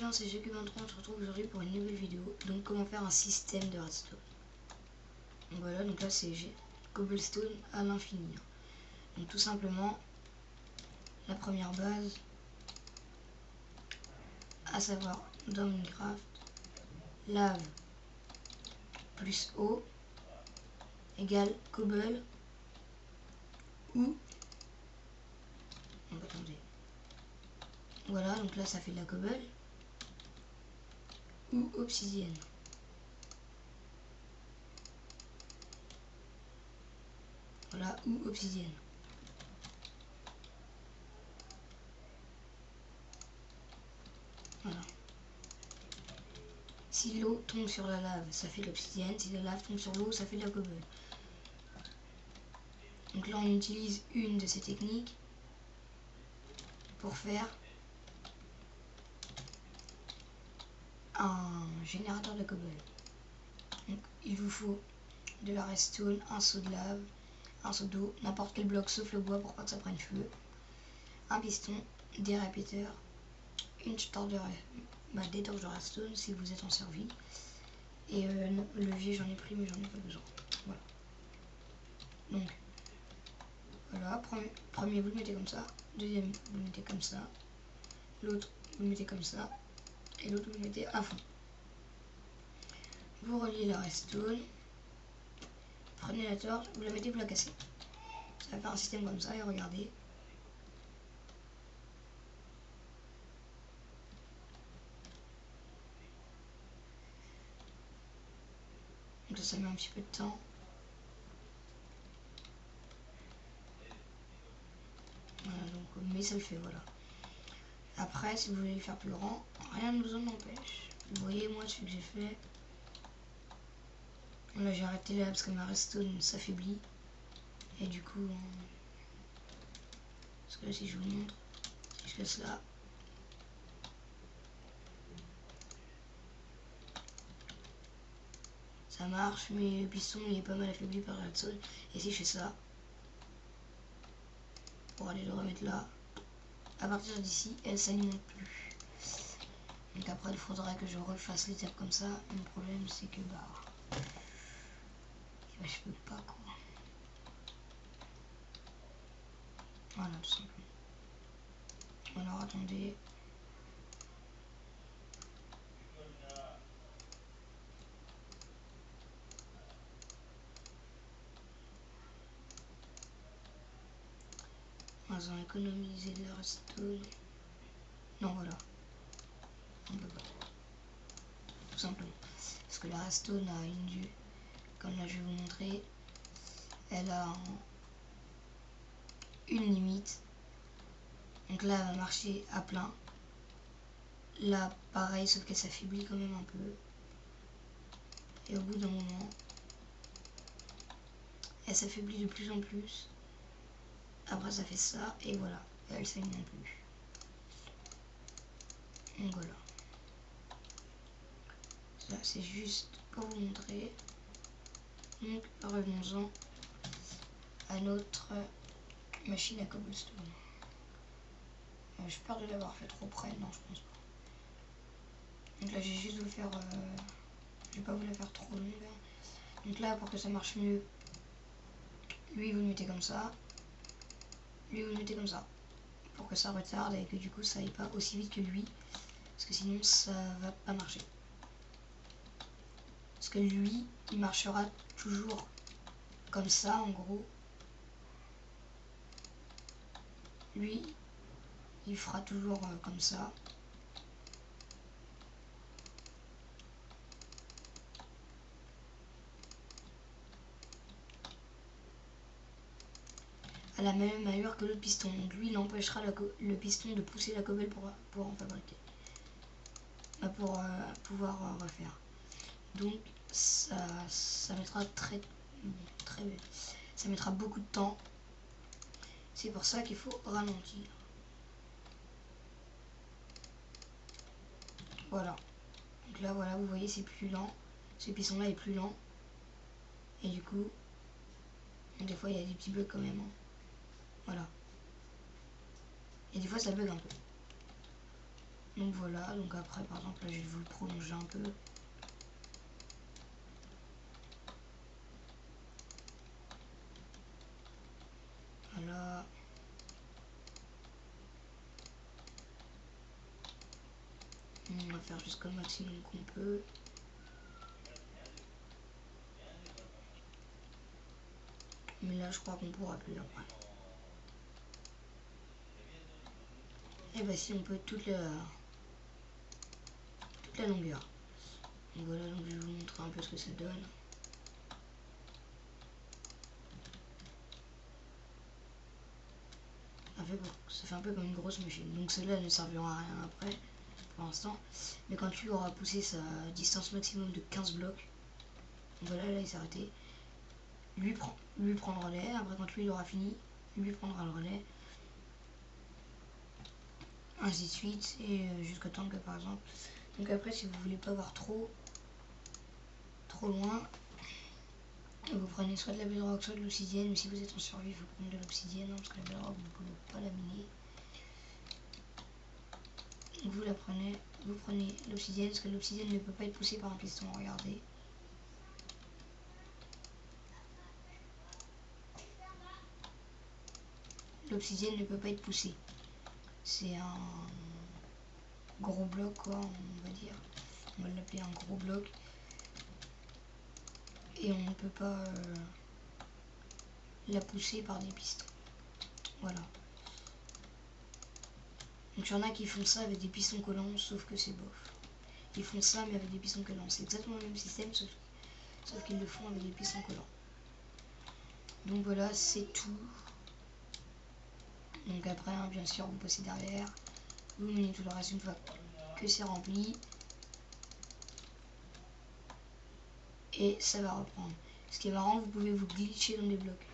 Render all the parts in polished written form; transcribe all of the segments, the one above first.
gens, c'est GQ23, on se retrouve aujourd'hui pour une nouvelle vidéo. Donc comment faire un système de redstone. Donc voilà, donc là c'est cobblestone à l'infini. Donc tout simplement, la première base, à savoir dans Minecraft, lave plus eau égale cobble ou... Donc attendez. Voilà, donc là ça fait de la cobble ou obsidienne. Voilà, ou obsidienne. Voilà. Si l'eau tombe sur la lave, ça fait de l'obsidienne. Si la lave tombe sur l'eau, ça fait de la cobble. Donc là, on utilise une de ces techniques pour faire un générateur de cobble. Donc il vous faut de la redstone, un seau de lave, un seau d'eau, n'importe quel bloc sauf le bois pour pas que ça prenne feu, un piston, des répéteurs, une des torches de redstone si vous êtes en survie. Et non, le levier j'en ai pris mais j'en ai pas besoin. Voilà. Donc voilà, premier vous le mettez comme ça, deuxième vous le mettez comme ça, l'autre vous le mettez comme ça, et l'autre vous le mettez à fond. Vous reliez la redstone, prenez la torche, vous la mettez, vous la cassez. Ça va faire un système comme ça et regardez. Donc ça met un petit peu de temps. Voilà, donc, mais ça le fait, voilà. Après, si vous voulez le faire plus grand, rien ne vous en empêche. Vous voyez, moi, ce que j'ai fait. Là, j'ai arrêté là parce que ma redstone s'affaiblit. Et du coup, parce que là, si je vous montre, si je fais cela, ça marche, mais le piston il est pas mal affaibli par la redstone. Et si je fais ça, pour aller le remettre là, à partir d'ici, elle s'alimente plus. Donc après, il faudrait que je refasse l'étape comme ça. Le problème, c'est que je peux pas quoi. Voilà, tout simplement. Alors attendez. On va économiser de la redstone. Non, voilà. On peut pas. Tout simplement. Parce que la redstone a comme là je vais vous montrer, elle a une limite. Donc là, elle va marcher à plein. Là, pareil, sauf qu'elle s'affaiblit quand même un peu. Et au bout d'un moment, elle s'affaiblit de plus en plus. Après, ça fait ça, et voilà. Et elle s'alimente plus. Donc voilà. Ça, c'est juste pour vous montrer. Donc, revenons-en à notre machine à cobblestone. J'ai peur de l'avoir fait trop près. Non, je pense pas. Donc là, j'ai juste voulu faire... je vais pas vous la faire trop longue. Donc là, pour que ça marche mieux, lui, vous le mettez comme ça. Lui, vous le mettez comme ça. Pour que ça retarde et que du coup, ça aille pas aussi vite que lui. Parce que sinon, ça va pas marcher. Parce que lui, il marchera toujours comme ça, en gros. Lui, il fera toujours comme ça. À la même allure que l'autre piston. Donc lui, il empêchera le piston de pousser la cobble pour en fabriquer. Pour pouvoir refaire. Donc ça mettra ça mettra beaucoup de temps. C'est pour ça qu'il faut ralentir. Voilà. Donc là, voilà, vous voyez, c'est plus lent. Ce piston-là est plus lent. Et du coup, des fois, il y a des petits bugs quand même. Hein. Voilà. Et des fois, ça bug un peu. Donc voilà, donc après par exemple là je vais vous le prolonger un peu. Voilà. On va faire jusqu'au maximum qu'on peut. Mais là je crois qu'on pourra plus après. Et bah si on peut toute la longueur. Donc voilà, donc je vais vous montrer un peu ce que ça donne. Ça fait un peu comme une grosse machine. Donc celle-là ne servira à rien après, pour l'instant. Mais quand lui aura poussé sa distance maximum de 15 blocs, voilà, là il s'est arrêté. Lui prend le relais. Après quand lui il aura fini, lui prendra le relais. Ainsi de suite. Et jusqu'à temps que par exemple. Donc après si vous voulez pas voir trop loin, vous prenez soit de la bedrock, soit de l'obsidienne. Mais si vous êtes en survie, il faut prendre de l'obsidienne, hein, parce que la bedrock vous ne pouvez pas la miner. Vous la prenez, vous prenez l'obsidienne, parce que l'obsidienne ne peut pas être poussée par un piston, regardez. L'obsidienne ne peut pas être poussée. C'est un gros bloc, quoi, on va dire. On va l'appeler un gros bloc. Et on ne peut pas la pousser par des pistons. Voilà. Donc il y en a qui font ça avec des pistons collants, sauf que c'est bof. Ils font ça mais avec des pistons collants. C'est exactement le même système, sauf qu'ils le font avec des pistons collants. Donc voilà, c'est tout. Donc après, hein, bien sûr, vous passez derrière. Vous menez tout le reste une fois que c'est rempli. Et ça va reprendre. Ce qui est marrant, vous pouvez vous glitcher dans des blocs.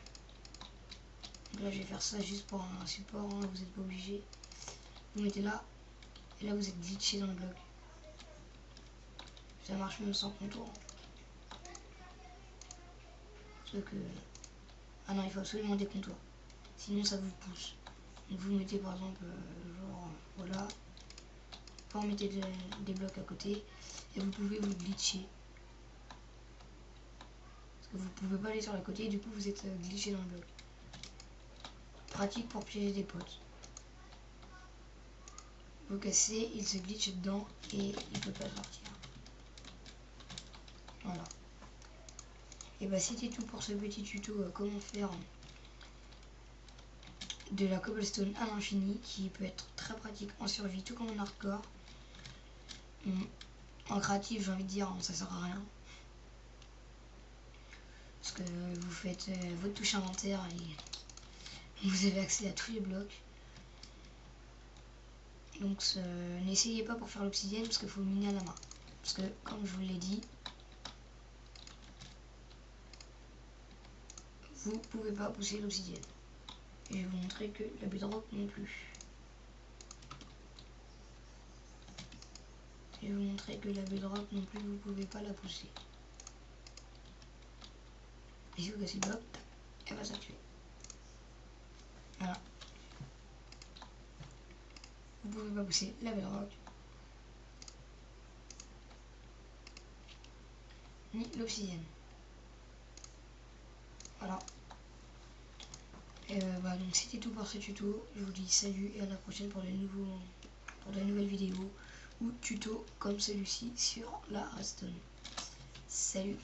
Donc là, je vais faire ça juste pour un support, hein, vous n'êtes pas obligé. Vous mettez là, et là, vous êtes glitché dans le bloc. Ça marche même sans contour. Sauf que... Ah non, il faut absolument des contours. Sinon, ça vous pousse. Donc vous mettez par exemple, genre, voilà. Vous mettez des blocs à côté. Et vous pouvez vous glitcher. Parce que vous pouvez pas aller sur le côté, et du coup, vous êtes glitché dans le bloc. Pratique pour piéger des potes. Vous cassez, il se glitch dedans et il peut pas sortir. Voilà. Et bah c'était tout pour ce petit tuto comment faire de la cobblestone à l'infini, qui peut être très pratique en survie tout comme en hardcore. En créatif, j'ai envie de dire, ça sert à rien. Parce que vous faites votre touche inventaire et vous avez accès à tous les blocs. Donc n'essayez pas pour faire l'obsidienne parce qu'il faut miner à la main. Parce que comme je vous l'ai dit, vous pouvez pas pousser l'obsidienne. Et je vais vous montrer que la bedrock non plus. Je vais vous montrer que la bedrock non plus, vous pouvez pas la pousser. Et si vous cassez le bloc, elle va s'activer. Voilà. Vous pouvez pas pousser la bedrock. Ni l'obsidienne. Voilà. Et bah, donc c'était tout pour ce tuto. Je vous dis salut et à la prochaine pour de nouvelles vidéos ou tutos comme celui-ci sur la redstone. Salut.